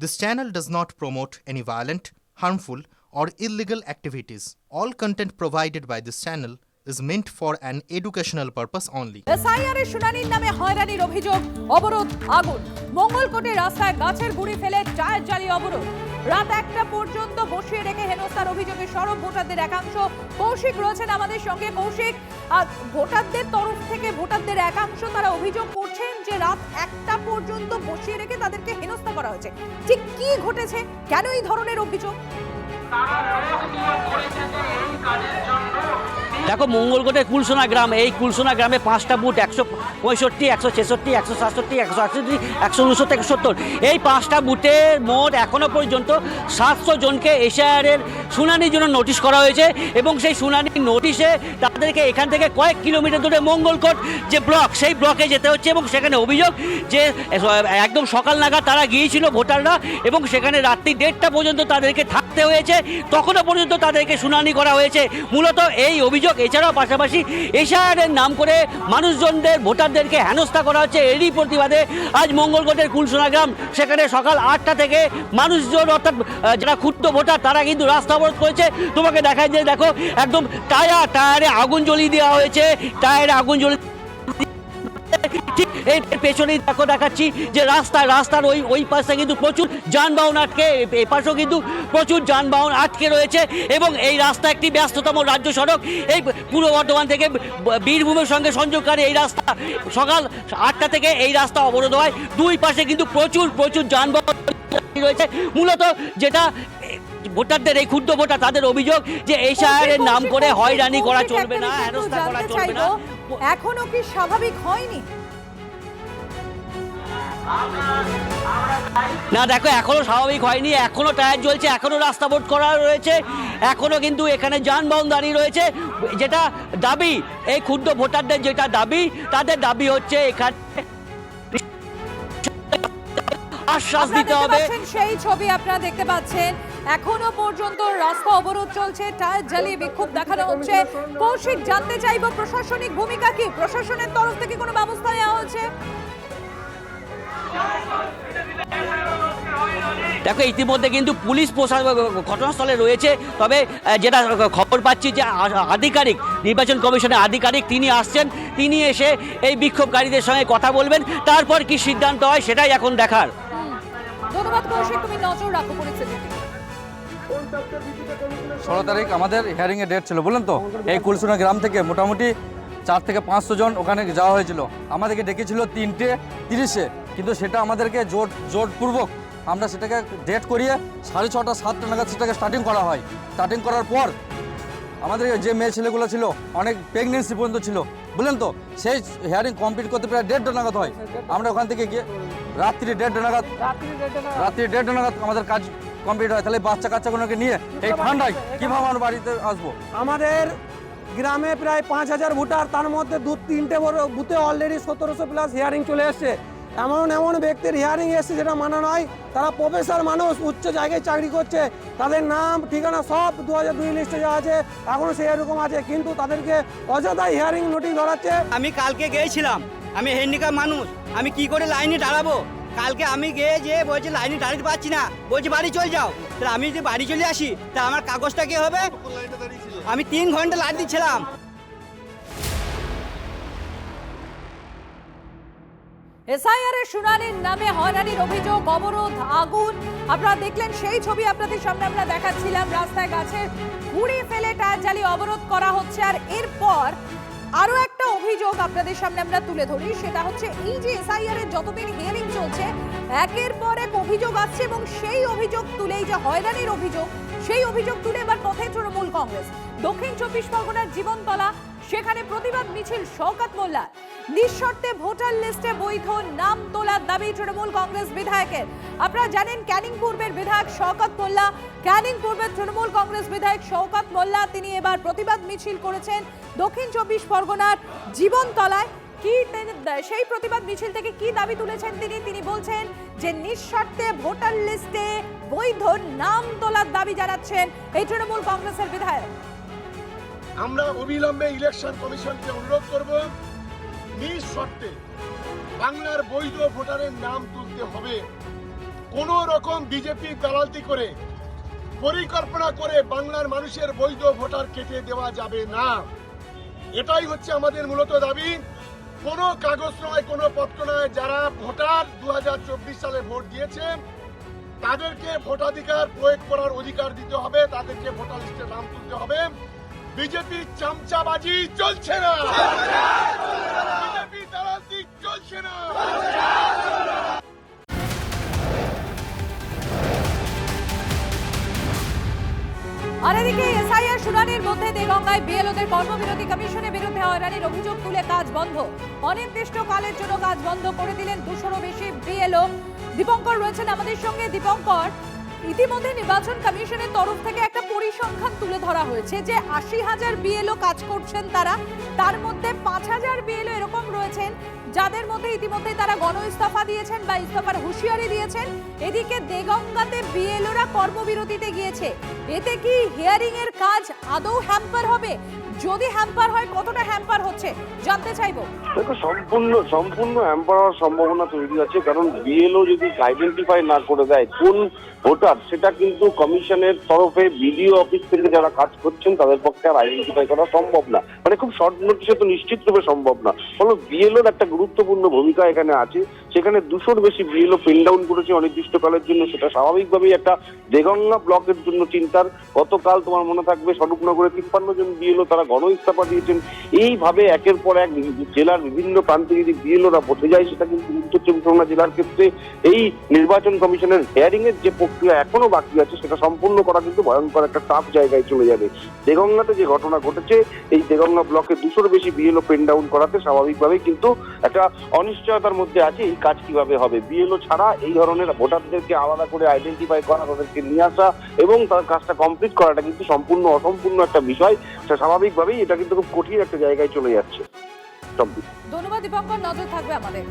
This channel does not promote any violent, harmful, or illegal activities. All content provided by this channel is meant for an educational purpose only. SIR এর শুনানির নামে হয়রানির অভিযোগ, অবরোধ, আগুন। মঙ্গলকোটে রাস্তায় গাছের গুঁড়ি ফেলে টায়ার জ্বালিয়ে অবরোধ। রাত 1টা পর্যন্ত বসিয়ে রেখে হেনস্থার অভিযোগে সরব ভোটারদের একাংশ। কৌশিক রয়েছেন আমাদের সঙ্গে। কৌশিক, ভোটারদের তরফ থেকে ভোটারদের একাংশ তারা অভিযোগ করছেন যে রাত 1টা পর্যন্ত বসিয়ে রেখে তাদেরকে হেনস্থা করা হয়েছে। ঠিক কি ঘটেছে, কেন এই ধরনের অভিযোগ? দেখো, মঙ্গলকোটের কুলসোনা গ্রাম, এই কুলসোনা গ্রামে 5টা বুথ, 165, 166, 167, 168, 169, 170, এই 5টা বুথের মোট এখনো পর্যন্ত 700 জনকে এসআইআরের শুনানির জন্য নোটিশ করা হয়েছে এবং সেই শুনানির নোটিশে তাদেরকে এখান থেকে কয়েক কিলোমিটার দূরে মঙ্গলকোট যে ব্লক, সেই ব্লকে যেতে হচ্ছে এবং সেখানে অভিযোগ যে একদম সকাল নাগাদ তারা গিয়েছিল ভোটাররা এবং সেখানে রাত্রি 1:30টা পর্যন্ত তাদেরকে থাকতে হয়েছে, তখনও পর্যন্ত তাদেরকে শুনানি করা হয়েছে। মূলত এই অভিযোগ। এছাড়াও পাশাপাশি এসআইআরের নাম করে মানুষজনদের, ভোটারদেরকে হেনস্থা করা হচ্ছে। এরই প্রতিবাদে আজ মঙ্গলকোটের কুলসোনা গ্রাম, সেখানে সকাল 8টা থেকে মানুষজন, অর্থাৎ যারা ক্ষুদ্র ভোটার, তারা কিন্তু রাস্তা অবরোধ করেছে। তোমাকে দেখায় যে দেখো, একদম টায়ারে আগুন জ্বলিয়ে দেওয়া হয়েছে, টায়ারে আগুন জ্বলিয়ে ঠিক এর পেছনেই দেখো দেখাচ্ছি যে রাস্তার ওই পাশে কিন্তু প্রচুর যানবাহন আটকে, এই পাশেও কিন্তু প্রচুর যানবাহন আটকে রয়েছে এবং এই রাস্তা একটি ব্যস্ততম রাজ্য সড়ক। এই পূর্ব বর্ধমান থেকে বীরভূমের সঙ্গে সংযোগকারী এই রাস্তা সকাল 8টা থেকে এই রাস্তা অবরোধ হয়। দুই পাশে কিন্তু প্রচুর যানবাহন রয়েছে। মূলত যেটা ভোটারদের, এই ক্ষুদ্র ভোটার, তাদের অভিযোগ যে এসআইআরের নাম করে হয়রানি করা চলবে না, হেনস্থা করা চলবে না। এখনো কি স্বাভাবিক হয়নি? না দেখো, এখনো স্বাভাবিক হয়নি, এখনো টায়ার জ্বলছে, এখনো রাস্তা অবরোধ করা রয়েছে, এখনো কিন্তু এখানে যানবাহন দাঁড়িয়ে রয়েছে। যেটা দাবি এই ক্ষুদ্র ভোটারদের, যেটা দাবি, তাদের দাবি হচ্ছে এখানে আশ্বাস দিতে হবে। সেই ছবি আপনারা দেখতে পাচ্ছেন, এখনো পর্যন্ত রাস্তা অবরোধ চলছে, টায়ার জ্বালিয়ে বিক্ষোভ দেখানো হচ্ছে। কৌশিক, জানতে চাইবো প্রশাসনিক ভূমিকা কি? প্রশাসনের তরফ থেকে কোনো ব্যবস্থা নেওয়া হচ্ছে? দেখো, ইতিমধ্যে কিন্তু পুলিশ ঘটনাস্থলে রয়েছে, তবে যেটা খবর পাচ্ছি যে আধিকারিক, নির্বাচন কমিশনের আধিকারিক, তিনি আসছেন, তিনি এসে এই বিক্ষোভকারীদের সঙ্গে কথা বলবেন, তারপর কি সিদ্ধান্ত হয় সেটাই এখন দেখার। ধন্যবাদ কৌশিক, তুমি নজর রাখো পরিস্থিতিতে। 16 তারিখ আমাদের হিয়ারিংয়ের ডেট ছিল, বললেন তো। এই কুলসোনা গ্রাম থেকে মোটামুটি 400 থেকে 500 জন ওখানে যাওয়া হয়েছিল। আমাদেরকে ডেকেছিল 3:30-এ, কিন্তু সেটা আমাদেরকে জোরপূর্বক আমরা সেটাকে ডেট করিয়ে 6:30, 7টা নাগাদ সেটাকে স্টার্টিং করা হয়। স্টার্টিং করার পর আমাদের যে মেয়ে ছেলেগুলো ছিল, অনেক প্রেগনেন্সি পর্যন্ত ছিল, বুঝলেন তো। সেই হিয়ারিং কমপ্লিট করতে প্রায় 1:30টা নাগাদ হয়। আমরা ওখান থেকে গিয়ে রাত্রি 1:30টা নাগাদ আমাদের কাজ কমপ্লিট হয়। তাহলে বাচ্চা কাচ্চাগুলোকে নিয়ে এই ঠান্ডায় কীভাবে আমরা বাড়িতে আসবো? আমাদের গ্রামে প্রায় 5000 ভোটার, তার মধ্যে 2-3টে বুথে অলরেডি 1700 প্লাস হিয়ারিং চলে এসছে। এমন ব্যক্তির হিয়ারিং এসছে যেটা মানা নয়। তারা প্রফেসর মানুষ, উচ্চ জায়গায় চাকরি করছে, তাদের নাম ঠিকানা সব 2002 লিস্টে যা আছে এখনও সেই এরকম আছে, কিন্তু তাদেরকে অযথাই হিয়ারিং নোটিশ ধরাচ্ছে। আমি কালকে গিয়েছিলাম, আমি হ্যান্ডিক্যাপ মানুষ, আমি কি করে লাইনে দাঁড়াবো? কালকে আমি গিয়ে বলছি লাইনে দাঁড়াতে পারছি না, বলছি বাড়ি চলে যাও। তাহলে আমি যদি বাড়ি চলে আসি, তা আমার কাগজটা কি হবে? আমি 3 ঘন্টা লাইন দিচ্ছিলাম। এসআইআর এর শুনানির নামে হয়রানির অভিযোগ, অবরোধ, আগুন। আপনারা দেখলেন সেই ছবি আপনাদের সামনে আমরা দেখাচ্ছিলাম। রাস্তায় গাছের গুঁড়ি ফেলে টায়ার জ্বালিয়ে অবরোধ করা হচ্ছে। আর এরপর আরো একটা অভিযোগ আপনাদের সামনে আমরা তুলে ধরি, সেটা হচ্ছে এই যে এসআইআর এর যতদিন হিয়ারিং চলছে, একের পর এক অভিযোগ আসছে এবং সেই অভিযোগ তুলেই যে হয়রানির অভিযোগ, সেই অভিযোগ তুলে এবার পথে তৃণমূল কংগ্রেস। দক্ষিণ 24 পরগনার জীবনতলা, সেখানে প্রতিবাদ মিছিল শওকত মোল্লার। নিঃশর্তে ভোটার লিস্টে বৈধ নাম তোলার দাবি তৃণমূল কংগ্রেস বিধায়কের। আপনারা জানেন ক্যানিং পূর্বের বিধায়ক শওকত মোল্লা, ক্যানিং পূর্বের তৃণমূল কংগ্রেস বিধায়ক শওকত মোল্লা, তিনি এবার প্রতিবাদ মিছিল করেছেন দক্ষিণ 24 পরগনার জীবনতলায়। কি সেই প্রতিবাদ মিছিল থেকে কি দাবি তুলেছেন তিনি বলছেন যে নিঃশর্তে ভোটার লিস্টে বৈধ নাম তোলার দাবি জানাচ্ছেন এই তৃণমূল কংগ্রেসের বিধায়ক। আমরা অবিলম্বে ইলেকশন কমিশনকে অনুরোধ করব, নিঃশর্তে বাংলার বৈধ ভোটারের নাম তুলতে হবে। কোনো রকম বিজেপি দালালতি করে পরিকল্পনা করে বাংলার মানুষের বৈধ ভোটার কেটে দেওয়া যাবে না। এটাই হচ্ছে আমাদের মূলত দাবি। কোনো কাগজ নয়, কোনো পত্র নয়, যারা ভোটার 2024 সালে ভোট দিয়েছে তাদেরকে ভোটাধিকার প্রয়োগ করার অধিকার দিতে হবে, তাদেরকে ভোটার লিস্টে নাম তুলতে হবে। বিজেপি চামচাবাজি চলছে না, বিজেপি দালালতি চলছে না। আর এদিকে এসআইআর শুনানির মধ্যে দেগঙ্গায় বিএলওদের কর্মবিরতি কমিশনের বিরুদ্ধে হয়রানির অভিযোগ তুলে কাজ বন্ধ। অনির্দিষ্টকালের জন্য কাজ বন্ধ করে দিলেন 200-রও বেশি বিএলও। দীপঙ্কর রয়েছেন আমাদের সঙ্গে। দীপঙ্কর, ইতিমধ্যে নির্বাচন কমিশনের তরফ থেকে একটা পরিসংখ্যান তুলে ধরা হয়েছে যে 80,000 বিএলও কাজ করছেন তারা, তার মধ্যে 5,000 বিএলও এরকম রয়েছেন যাদের মধ্যে ইতিমধ্যে তারা গণ ইস্তফা দিয়েছেন বা ইস্তফার হুঁশিয়ারি দিয়েছেন। এদিকে দেগঙ্গাতে বিএলওরা কর্মবিরতিতে গিয়েছে। এতে কি হিয়ারিং এর কাজ আদৌ হ্যাম্পার হবে? যদি হ্যাম্পার হয়, কতটা হ্যাম্পার হচ্ছে জানতে চাইবো। দেখো, সম্পূর্ণ হ্যাম্পার হওয়ার সম্ভাবনা তৈরি আছে, কারণ বিএলও যদি আইডেন্টিফাই না করে দেয় কোন ভোটার, সেটা কিন্তু কমিশনের তরফে বিডিও অফিস থেকে যারা কাজ করছেন তাদের পক্ষে আর আইডেন্টিফাই করা সম্ভব না। মানে খুব শর্ট নোটিশে তো নিশ্চিত রূপে সম্ভব না। ফলে বিএলওর একটা গুরুত্বপূর্ণ ভূমিকা এখানে আছে। সেখানে 200-র বেশি বিএলও পেন ডাউন করেছে অনির্দিষ্টকালের জন্য। সেটা স্বাভাবিকভাবেই একটা দেগঙ্গা ব্লকের জন্য চিন্তার। গতকাল তোমার মনে থাকবে স্বরূপনগরে 53 জন বিএলও তারা গণ ইস্তফা দিয়েছেন। এইভাবে একের পর এক জেলার বিভিন্ন প্রান্তে যদি বিএলওরা বসে যায়, সেটা কিন্তু উত্তর চব্বিশ পরগনা জেলার ক্ষেত্রে এই নির্বাচন কমিশনের হিয়ারিং এর যে প্রক্রিয়া এখনো বাকি আছে সেটা সম্পূর্ণ করা কিন্তু ভয়ঙ্কর একটা টাফ জায়গায় চলে যাবে। দেগঙ্গাতে যে ঘটনা ঘটেছে, এই দেগঙ্গা ব্লকে 200-র বেশি বিএলও পেন ডাউন করাতে স্বাভাবিকভাবেই কিন্তু একটা অনিশ্চয়তার মধ্যে আছে এই কাজ কিভাবে হবে। বিএলও ছাড়া এই ধরনের ভোটারদেরকে আলাদা করে আইডেন্টিফাই করা, তাদেরকে নিয়ে আসা এবং তার কাজটা কমপ্লিট করাটা কিন্তু সম্পূর্ণ অসম্পূর্ণ একটা বিষয়। স্বাভাবিকভাবেই এটা কিন্তু খুব কঠিন একটা জায়গায় চলে যাচ্ছে। ধন্যবাদ দীপঙ্কর, নজর থাকবে আমাদের।